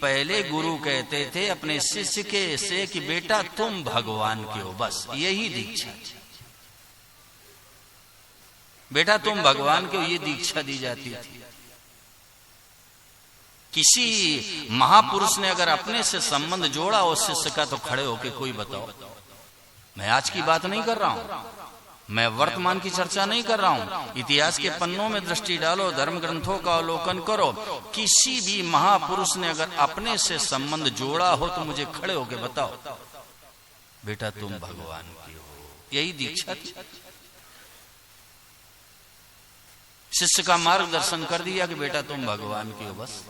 पहले गुरु कहते थे अपने शिष्य के से कि बेटा तुम भगवान के हो, बस यही दीक्षा। बेटा तुम भगवान के हो, ये दीक्षा दी जाती थी। किसी महापुरुष ने अगर अपने से संबंध जोड़ा उस शिष्य का, तो खड़े होके कोई बताओ। मैं आज की बात नहीं कर रहा हूं, मैं वर्तमान की चर्चा नहीं कर रहा हूं। इतिहास के पन्नों में दृष्टि डालो, धर्म ग्रंथों का अवलोकन करो। किसी भी महापुरुष ने अगर अपने से संबंध जोड़ा हो तो मुझे खड़े होके बताओ, बेटा तुम भगवान की हो। यही दीक्षा थी। शिष्य का मार्गदर्शन कर दिया कि बेटा तुम भगवान की हो, बस।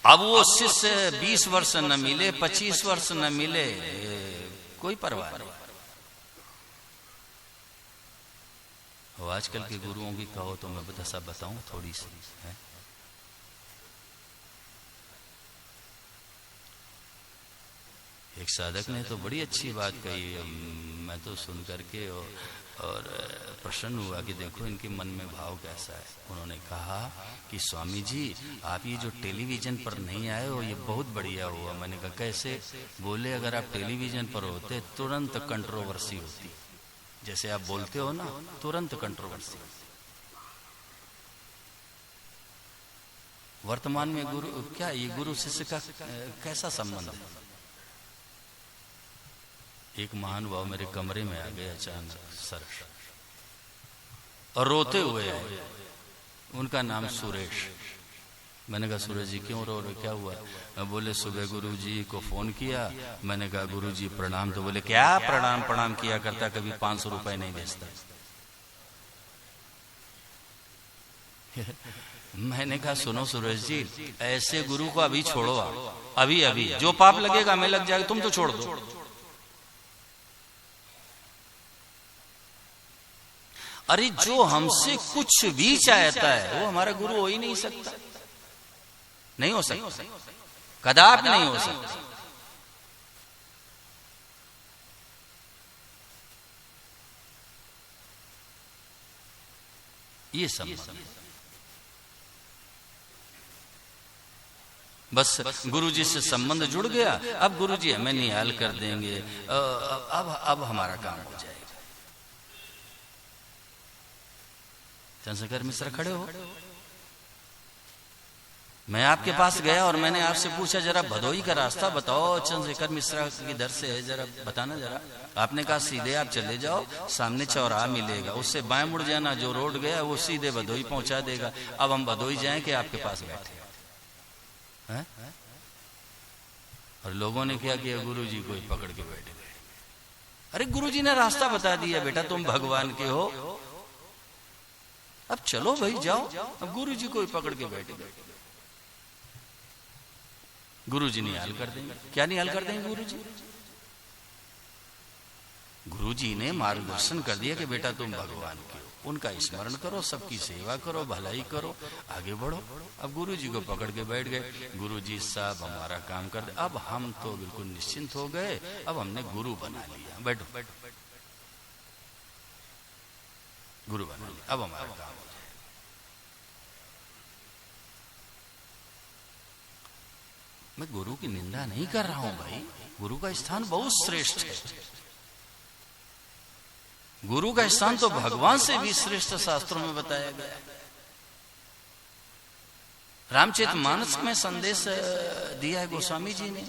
अब वो शिष्य 20 वर्ष न मिले, 25 वर्ष न मिले, कोई परवाह नहीं। वो आजकल के गुरुओं की कहो तो मैं सब बताऊं थोड़ी सी है। एक साधक ने तो बड़ी अच्छी बात कही, मैं तो सुन करके और प्रसन्न हुआ कि देखो इनके मन में भाव कैसा है। उन्होंने कहा कि स्वामी जी, आप ये जो टेलीविजन पर नहीं आए हो, ये बहुत बढ़िया हुआ। मैंने कहा कैसे? बोले अगर आप टेलीविजन पर होते तुरंत कंट्रोवर्सी होती, जैसे आप बोलते हो ना, तुरंत कंट्रोवर्सी। वर्तमान में गुरु क्या, ये गुरु शिष्य का कैसा संबंध है? एक महानुभाव मेरे कमरे में आ गए अचानक, सर, और रोते हुए आए। उनका नाम सुरेश। मैंने कहा सुरेश जी क्यों रो रहे, क्या हुआ? बोले सुबह गुरु जी को फोन किया, मैंने कहा गुरु जी प्रणाम। तो बोले क्या प्रणाम प्रणाम किया करता, कभी 500 रुपए नहीं भेजता। मैंने कहा सुनो सुरेश जी, ऐसे गुरु को अभी छोड़ो, अभी अभी जो पाप लगेगा हमें लग जाएगा, तुम तो छोड़ दो। अरे जो हमसे कुछ भी चाहता है वो हमारा गुरु हो ही नहीं सकता, नहीं हो सकता, कदापि नहीं हो सकता। ये संबंध बस गुरु जी से संबंध जुड़ गया। अब गुरु जी हमें निहाल कर देंगे, अब हमारा काम हो जाएगा। चंद्रशेखर मिश्र खड़े हो, मैं आपके पास गया और मैंने आपसे पूछा जरा भदोई का रास्ता बताओ, चंद्रशेखर मिश्र किधर से है जरा बताना जरा। आपने कहा सीधे आप चले जाओ, सामने चौराहा मिलेगा, उससे बाएं मुड़ जाना, जो रोड गया वो सीधे भदोई पहुंचा देगा। अब हम भदोई जाएं कि आपके पास बैठे हैं? और लोगों ने क्या किया, गुरु जी को पकड़ के बैठ गए। अरे गुरु जी ने रास्ता बता दिया, बेटा तुम भगवान के हो, अब चलो भाई जाओ। अब गुरु जी को ही पकड़ के बैठ गए। गुरु जी निहाल कर देंगे, क्या निहाल कर देंगे गुरु जी? गुरु जी ने मार्गदर्शन कर दिया कि बेटा तुम भगवान के हो, उनका स्मरण करो, सबकी सेवा करो, भलाई करो, आगे बढ़ो। अब गुरु जी को पकड़ के बैठ गए। गुरु जी साहब हमारा काम कर दे। अब हम तो बिल्कुल निश्चिंत हो गए, अब हमने गुरु बना लिया, बैठो गुरु बना लिया, अब हमारा काम हो जाए। मैं गुरु की निंदा नहीं कर रहा हूं भाई, गुरु का स्थान बहुत श्रेष्ठ है। गुरु का स्थान तो भगवान से भी श्रेष्ठ शास्त्रों में बताया गया। रामचरितमानस में संदेश दिया है गोस्वामी जी ने,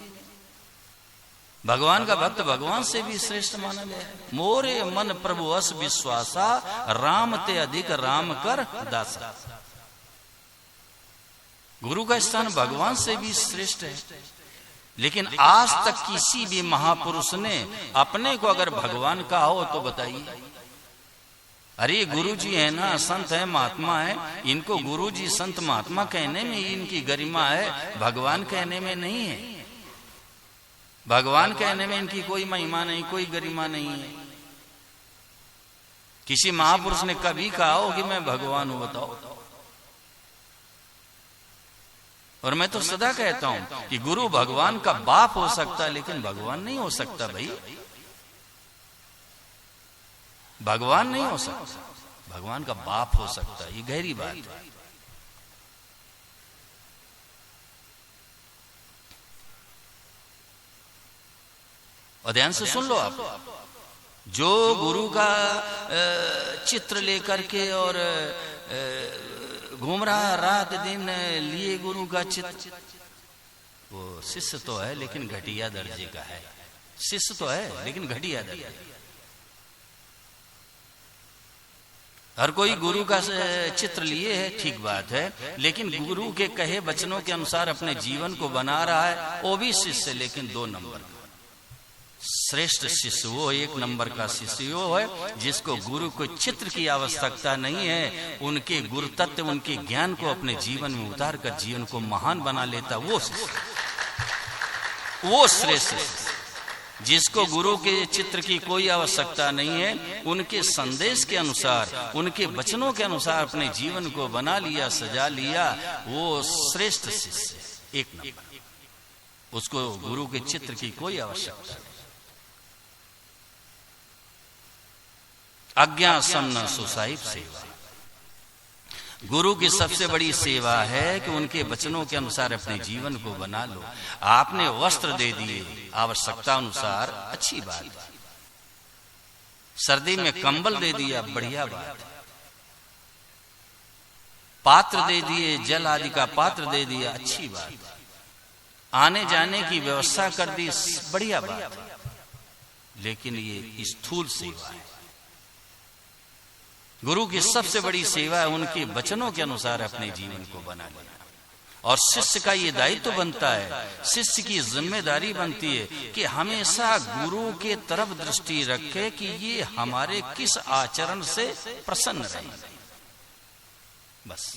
भगवान का भक्त भगवान से भी श्रेष्ठ माना गया है। मोरे मन प्रभु अस विश्वासा, राम ते अधिक राम कर दासा। गुरु का स्थान भगवान से भी श्रेष्ठ है। लेकिन आज तक किसी भी महापुरुष ने अपने को अगर भगवान कहा हो तो बताइए। अरे गुरु जी है ना, संत है, महात्मा है, इनको गुरु जी संत महात्मा कहने में इनकी गरिमा है, भगवान कहने में नहीं है। भगवान कहने में इनकी कोई महिमा नहीं, कोई गरिमा नहीं है। किसी महापुरुष ने कभी कहा हो कि मैं भगवान हूं, बताओ? और मैं तो सदा कहता हूं कि गुरु भगवान का बाप हो सकता है, लेकिन भगवान नहीं हो सकता भाई। भगवान नहीं हो सकता, भगवान का बाप हो सकता है, ये गहरी बात है। और ध्यान से सुन लो आप, जो गुरु का चित्र लेकर के और घूम रहा रात दिन लिए गुरु का चित्र, वो शिष्य तो है लेकिन घटिया दर्जे का है। शिष्य तो है लेकिन घटिया दर्जे। हर कोई गुरु का चित्र लिए है, ठीक बात है, लेकिन गुरु के कहे वचनों के अनुसार अपने जीवन को बना रहा है, वो भी शिष्य, लेकिन 2 नंबर का। श्रेष्ठ शिष्य वो 1 नंबर का शिष्य वो है जिसको गुरु को चित्र की आवश्यकता नहीं है, उनके गुरु तत्व, उनके ज्ञान को अपने जीवन में उतार कर जीवन को महान बना लेता, वो श्रेष्ठ शिष्य। जिसको गुरु के चित्र की कोई आवश्यकता नहीं है, उनके संदेश के अनुसार, उनके वचनों के अनुसार अपने जीवन को बना लिया, सजा लिया, वो श्रेष्ठ शिष्य 1 नंबर। उसको गुरु के चित्र की कोई आवश्यकता नहीं। आज्ञा समन सुसाहिब सेवा, गुरु की सबसे बड़ी सेवा है कि उनके वचनों के अनुसार अपने जीवन को बना लो। आपने वस्त्र दे दिए आवश्यकता अनुसार, अच्छी बात है। सर्दी में कंबल दे दिया, बढ़िया बात है। पात्र दे दिए, जल आदि का पात्र दे दिया, अच्छी बात है। आने जाने की व्यवस्था कर दी, बढ़िया बात है। लेकिन ये स्थूल सेवा है। गुरु की सबसे बड़ी सेवा है उनके वचनों के अनुसार अपने जीवन को बना लेना। और शिष्य का ये दायित्व बनता है, शिष्य की जिम्मेदारी बनती है कि हमेशा गुरु के तरफ दृष्टि रखे कि ये हमारे किस आचरण से प्रसन्न रहे। बस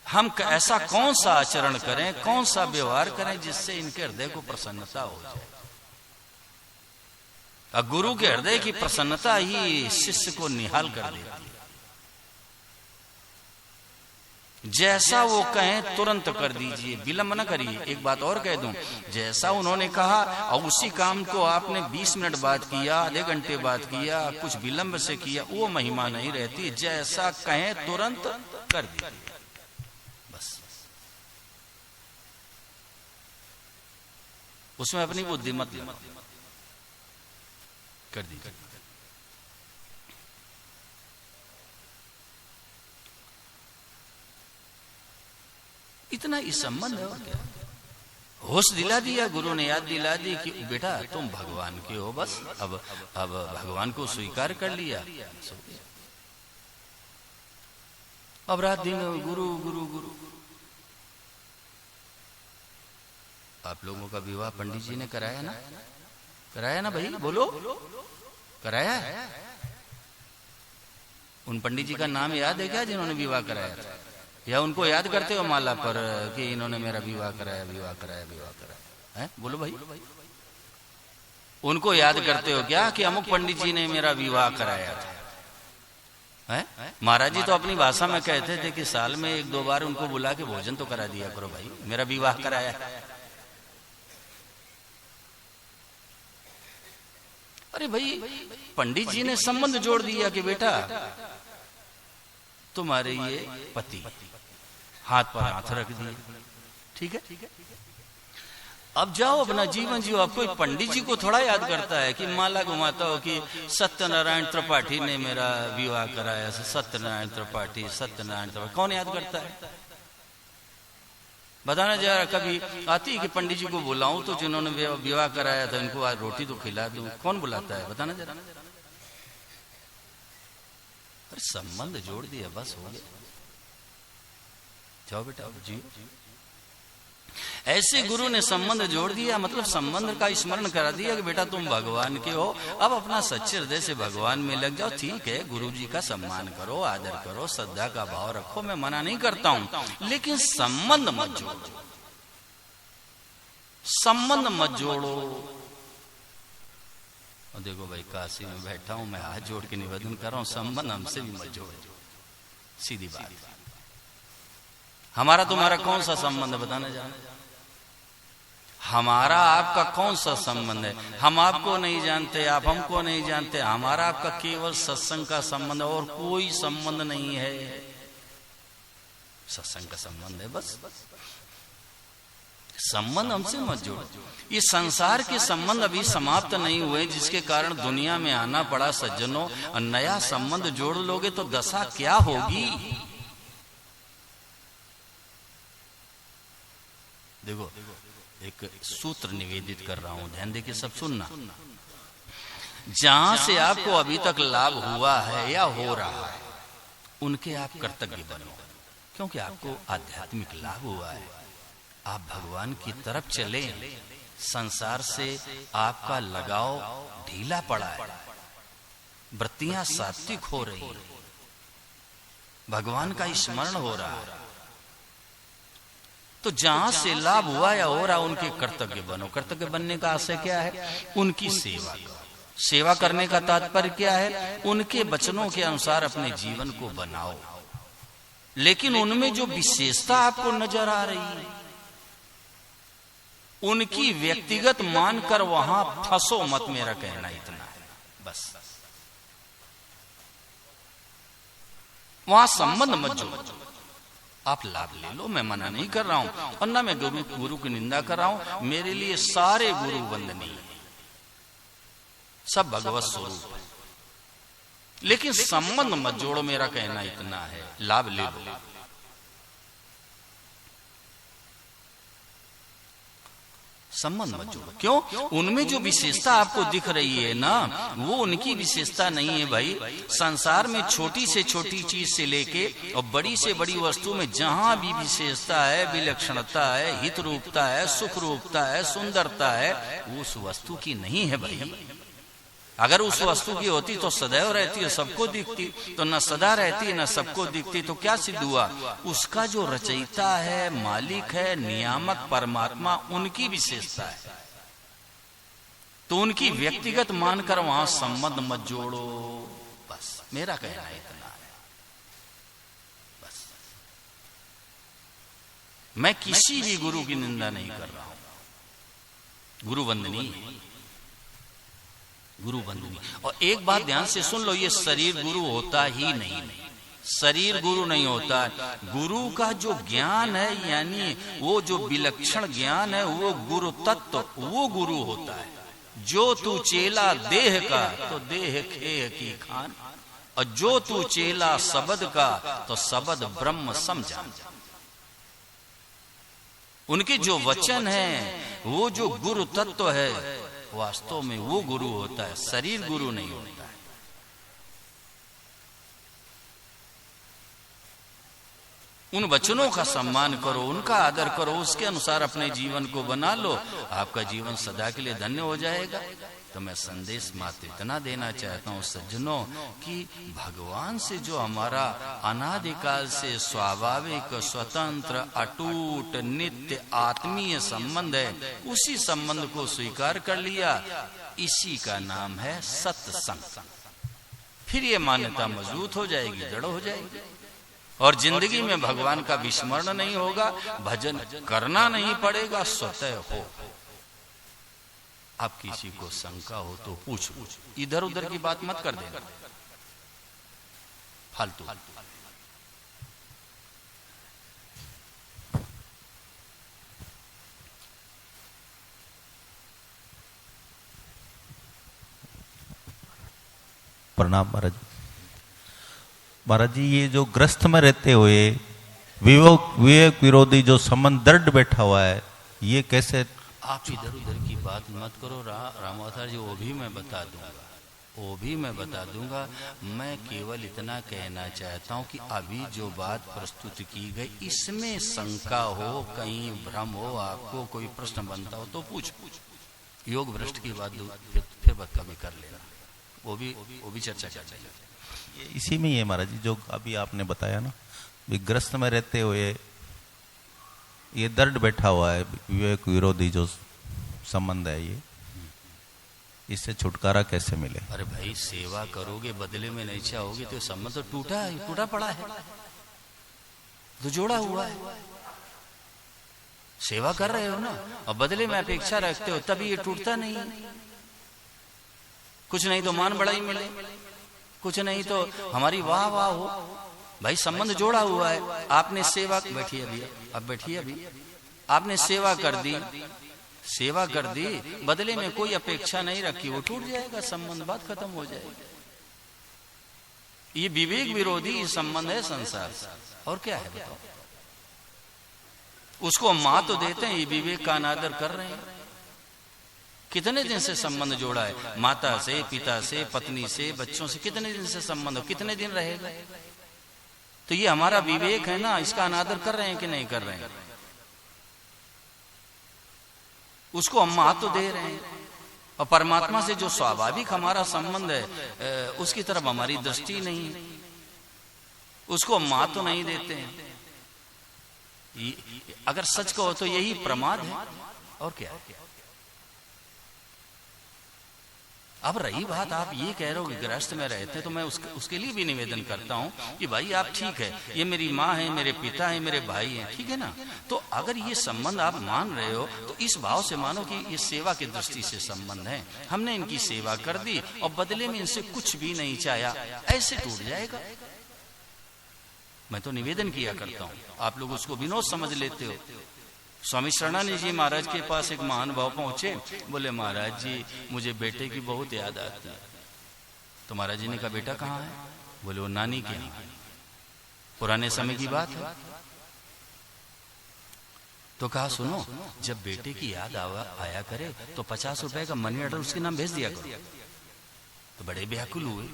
हम ऐसा कौन सा आचरण करें, कौन सा व्यवहार करें जिससे इनके हृदय को प्रसन्नता हो जाए। गुरु के हृदय की प्रसन्नता ही शिष्य को निहाल कर देती है। जैसा वो कहें तुरंत कर दीजिए, विलंब न करिए। एक बात और कह दूं, जैसा उन्होंने कहा और उसी काम को आपने 20 मिनट बाद किया, आधे घंटे बाद किया, कुछ विलंब से किया, वो महिमा नहीं रहती। जैसा कहें तुरंत कर दीजिए, बस। उसमें अपनी बुद्धि मत लगाओ, कर दी। इतना ही संबंध है और क्या। होश दिला दिया गुरु ने, याद दिला दी कि बेटा तुम भगवान के हो, बस अब भगवान को स्वीकार कर लिया। अब रात दिन गुरु गुरु गुरु। आप लोगों का विवाह पंडित जी ने कराया ना? कराया ना भाई, बोलो, कराया है? उन पंडित जी का नाम याद है क्या जिन्होंने विवाह कराया था? या उनको याद करते हो माला पर कि इन्होंने मेरा विवाह कराया, विवाह कराया, विवाह कराया है? बोलो भाई, उनको याद करते हो क्या कि अमुक पंडित जी ने मेरा विवाह कराया था? है? महाराज जी तो अपनी भाषा में कहते थे कि साल में 1-2 बार उनको बुला के भोजन तो करा दिया करो भाई, मेरा विवाह कराया। अरे भाई, पंडित जी ने संबंध जोड़ दिया कि बेटा तुम्हारे ये पति, हाथ पर हाथ रख दिए, ठीक है, अब जाओ अपना जीवन जियो। अब कोई पंडित जी को थोड़ा याद करता है कि माला घुमाता हो कि सत्यनारायण त्रिपाठी ने मेरा विवाह कराया, सत्यनारायण त्रिपाठी, सत्यनारायण त्रिपाठी, कौन याद करता है? बताना जरा। कभी आती है कि पंडित जी को बुलाऊं तो जिन्होंने विवाह कराया था इनको आज रोटी तो खिला दूं, कौन बुलाता है? बताना जरा। अरे संबंध जोड़ दिया, बस हो गया। जाओ बेटा जी। ऐसे गुरु ने संबंध जोड़ दिया, मतलब संबंध का स्मरण करा दिया कि बेटा तुम भगवान के हो, अब अपना सच्चे हृदय से भगवान में लग जाओ। ठीक है, गुरु जी का सम्मान करो, आदर करो, श्रद्धा का भाव रखो, मैं मना नहीं करता हूं, लेकिन संबंध मत जोड़ो, संबंध मत जोड़ो। और देखो भाई, काशी में बैठा हूं, मैं हाथ जोड़ के निवेदन कर रहा हूं, संबंध हमसे भी मत जोड़ो। सीधी बात, हमारा तुम्हारा कौन सा संबंध बताना जाने? हमारा आपका कौन सा संबंध है? हम आपको नहीं जानते, आप हमको नहीं जानते। हमारा आपका केवल सत्संग का संबंध है और कोई संबंध नहीं है। सत्संग का संबंध है बस। संबंध हमसे मत जोड़ो। ये संसार के संबंध अभी समाप्त नहीं हुए, जिसके कारण दुनिया में आना पड़ा सज्जनों। नया संबंध जोड़ लोगे तो दशा क्या होगी? देखो, एक सूत्र निवेदित कर रहा हूं, ध्यान देके सब सुनना। जहां से आपको अभी तक लाभ हुआ है या हो रहा है, उनके आप कर्तव्य बनो, क्योंकि आपको आध्यात्मिक लाभ हुआ है। आप भगवान की तरफ चले, संसार से आपका लगाव ढीला पड़ा है, वृत्तियां सात्विक हो रही है, भगवान का स्मरण हो रहा है। तो जहां से लाभ हुआ या हो रहा, उनके कर्तव्य बनो। कर्तव्य बनने का आशय क्या है? उनकी सेवा करो। सेवा करने का तात्पर्य क्या है? उनके वचनों के अनुसार अपने जीवन को बनाओ, लेकिन उनमें जो विशेषता आपको नजर आ रही है, उनकी व्यक्तिगत मानकर वहां फंसो मत। मेरा कहना इतना है बस। वहां संबंध मत जोड़ो। आप लाभ ले लो, मैं मना नहीं कर रहा हूं, और ना मैं गुरु की निंदा कर रहा हूं। मेरे लिए सारे गुरु वंदनीय है, सब भगवत स्वरूप है, लेकिन संबंध मत जोड़ो। मेरा कहना इतना है, लाभ ले लो। संबंध मत जोड़ो। क्यों? उनमें जो विशेषता आपको दिख रही है ना, वो उनकी विशेषता नहीं है भाई। संसार में छोटी से छोटी चीज से लेके और बड़ी से बड़ी वस्तु में जहां भी विशेषता है, विलक्षणता है, हित रूपता है, सुख रूपता है, सुंदरता है, वो उस वस्तु की नहीं है भाई। अगर उस वस्तु की होती तो सदैव रहती है, सबको दिखती। तो न सदा रहती न सबको दिखती, तो क्या सिद्ध हुआ? उसका जो रचयिता है, मालिक है, नियामक परमात्मा, उनकी विशेषता है। तो उनकी व्यक्तिगत मानकर वहां संबंध मत जोड़ो। बस मेरा कहना इतना है। बस मैं किसी भी गुरु की निंदा नहीं कर रहा हूं। गुरु वंदनीय, गुरु वंदनीय। और एक बात ध्यान से सुन लो, ये शरीर गुरु होता ही नहीं, शरीर गुरु नहीं होता। गुरु का जो ज्ञान है, यानी वो जो विलक्षण ज्ञान है, वो गुरु तत्व, वो गुरु होता है। जो तू चेला देह का, तो देह खेह की खान, और जो तू चेला शब्द का, तो शब्द ब्रह्म समझा। उनके जो वचन है, वो जो गुरु तत्व है, वास्तव में वो गुरु होता है, शरीर गुरु नहीं होता है। उन वचनों का सम्मान करो, उनका आदर करो, उसके अनुसार अपने जीवन को बना लो, आपका जीवन सदा के लिए धन्य हो जाएगा। तो मैं संदेश मात्र इतना देना चाहता हूं सज्जनों, कि भगवान से जो हमारा अनादिकाल से स्वाभाविक, स्वतंत्र, अटूट, नित्य, आत्मीय संबंध है, उसी संबंध को स्वीकार कर लिया, इसी का नाम है सत्संग। फिर ये मान्यता मजबूत हो जाएगी, दृढ़ हो जाएगी, और जिंदगी में भगवान का विस्मरण नहीं होगा, भजन करना नहीं पड़ेगा, स्वतः हो। आप किसी को शंका हो तो पूछ, इधर उधर की बात मत कर देना फालतू। प्रणाम महाराज। महाराज जी, ये जो ग्रस्त में रहते हुए विवेक विरोधी जो संबंध दृढ़ बैठा हुआ है, ये कैसे? आप इधर उधर की बात मत करो रामावतार जी, वो भी मैं बता दूंगा, वो भी मैं बता दूंगा। मैं केवल इतना कहना चाहता हूं कि अभी जो बात प्रस्तुत की गई इसमें शंका हो, कहीं भ्रम हो, आपको कोई प्रश्न बनता हो तो पूछ योग भ्रष्ट की बात फिर कभी कर लेना, वो भी चर्चा कर चाहिए। इसी में ये महाराज जी जो अभी आपने बताया ना, ग्रस्त में रहते हुए ये दर्द बैठा हुआ है, विवेक विरोधी जो संबंध है, ये इससे छुटकारा कैसे मिले? अरे भाई, सेवा करोगे बदले में नहीं चाहोगे तो संबंध तो टूटा पड़ा है, तो जोड़ा हुआ है। सेवा कर रहे हो ना और बदले में अपेक्षा रखते हो, तभी ये टूटता नहीं है। कुछ नहीं तो मान बढ़ाई मिले, कुछ नहीं तो हमारी वाह वाह हो। भाई संबंध जोड़ा हुआ है। आपने सेवा, बैठिए अभी, अब बैठिए अभी, आपने सेवा कर दी, बदले में कोई अपेक्षा नहीं रखी, वो टूट जाएगा संबंध, बात खत्म हो जाएगी। ये विवेक विरोधी संबंध है संसार से, और क्या है बताओ। उसको मां तो देते हैं, ये विवेक का अनादर कर रहे हैं। कितने दिन से संबंध जोड़ा है, माता से, पिता से, पत्नी से, बच्चों से, कितने दिन से संबंध, कितने दिन रहेगा। तो ये हमारा विवेक है ना, इसका अनादर कर रहे हैं कि नहीं कर रहे हैं। उसको हम महत्व दे रहे हैं, और परमात्मा से जो स्वाभाविक हमारा संबंध है उसकी तरफ हमारी दृष्टि नहीं है, उसको हम महत्व नहीं देते हैं। अगर सच कहो तो यही प्रमाद है, और क्या है। अब रही बात, आप ये कह रहे हो कि गृहस्थ में रहते, तो मैं उसके लिए भी निवेदन करता हूं कि भाई आप ठीक है, ये मेरी माँ है, मेरे पिता है, मेरे भाई हैं, ठीक है ना। तो अगर ये संबंध आप मान रहे हो तो इस भाव से मानो कि ये सेवा की दृष्टि से संबंध है। हमने इनकी सेवा कर दी और बदले में इनसे कुछ भी नहीं चाहा, ऐसे टूट जाएगा। मैं तो निवेदन किया करता हूं, आप लोग उसको विनोद समझ लेते हो। स्वामी शरणानंद जी महाराज के पास एक महानुभाव पहुंचे, बोले महाराज जी मुझे बेटे की बहुत याद आती है। तो महाराज जी ने कहा बेटा कहाँ है? बोले वो नानी के यहाँ। पुराने समय की बात है। तो कहा सुनो, जब बेटे की याद आया करे तो 50 रुपए का मनी ऑर्डर उसके नाम भेज दिया करो। तो बड़े व्याकुल हुए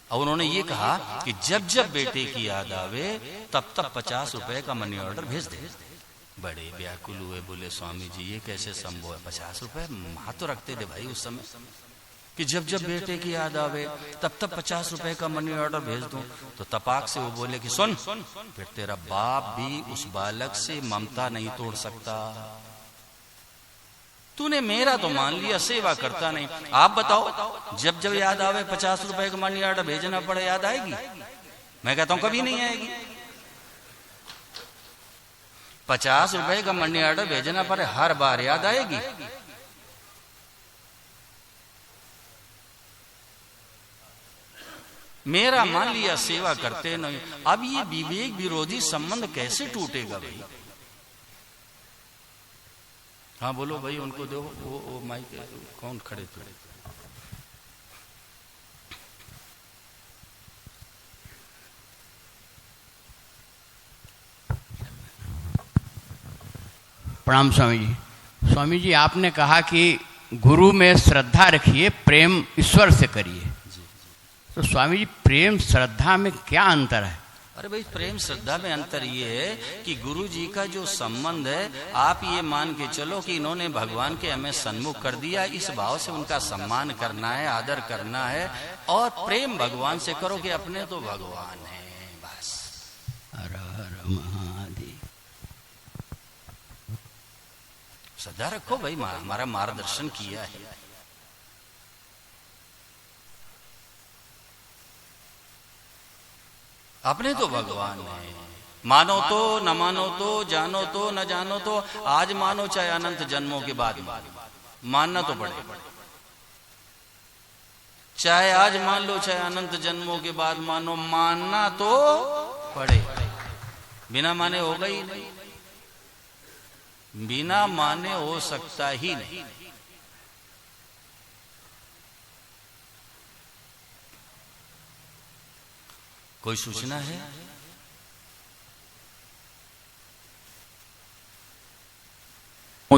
और उन्होंने ये कहा कि जब जब बेटे की याद आवे तब तब 50 रुपए का मनी ऑर्डर भेज दे। बड़े व्याकुल हुए, बोले स्वामी जी ये कैसे संभव है? 50 रुपए हाथ तो रखते थे भाई उस समय कि जब जब बेटे की याद आवे तब तब 50 रुपए का मनी ऑर्डर भेज दूं। तो तपाक से वो बोले कि सुन, फिर तेरा बाप भी उस बालक से ममता नहीं तोड़ सकता। तूने मेरा तो मान लिया, सेवा करता नहीं। आप बताओ, जब जब याद आवे 50 रुपए का मनी ऑर्डर भेजना पड़े, याद आएगी? मैं कहता हूं कभी नहीं आएगी। 50 रुपए का मनी ऑर्डर भेजना पड़े, हर बार याद आएगी? मेरा मान लिया, सेवा करते नहीं। अब ये विवेक विरोधी संबंध कैसे टूटेगा भाई? हाँ बोलो भाई, उनको दो वो माइक, कौन खड़े थे? प्रणाम स्वामी जी। स्वामी जी आपने कहा कि गुरु में श्रद्धा रखिए, प्रेम ईश्वर से करिए। तो स्वामी जी प्रेम श्रद्धा में क्या अंतर है? अरे भाई, प्रेम श्रद्धा में अंतर ये है कि गुरु जी का जो संबंध है, आप ये मान के चलो कि इन्होंने भगवान के हमें सन्मुख कर दिया, इस भाव से उनका सम्मान करना है, आदर करना है। और प्रेम भगवान से करो कि अपने तो भगवान है, बस। हर हर महादेव। श्रद्धा रखो भाई, हमारा मार्गदर्शन किया है। अपने तो भगवान है। मानो तो न मानो तो, जानो तो न जानो तो, आज मानो चाहे अनंत जन्मों के बाद मानना तो पड़ेगा। चाहे आज मान लो, चाहे अनंत जन्मों के बाद मानो, मानना तो पड़ेगा। बिना माने होगा ही नहीं, बिना माने हो सकता ही नहीं। कोई सूचना है?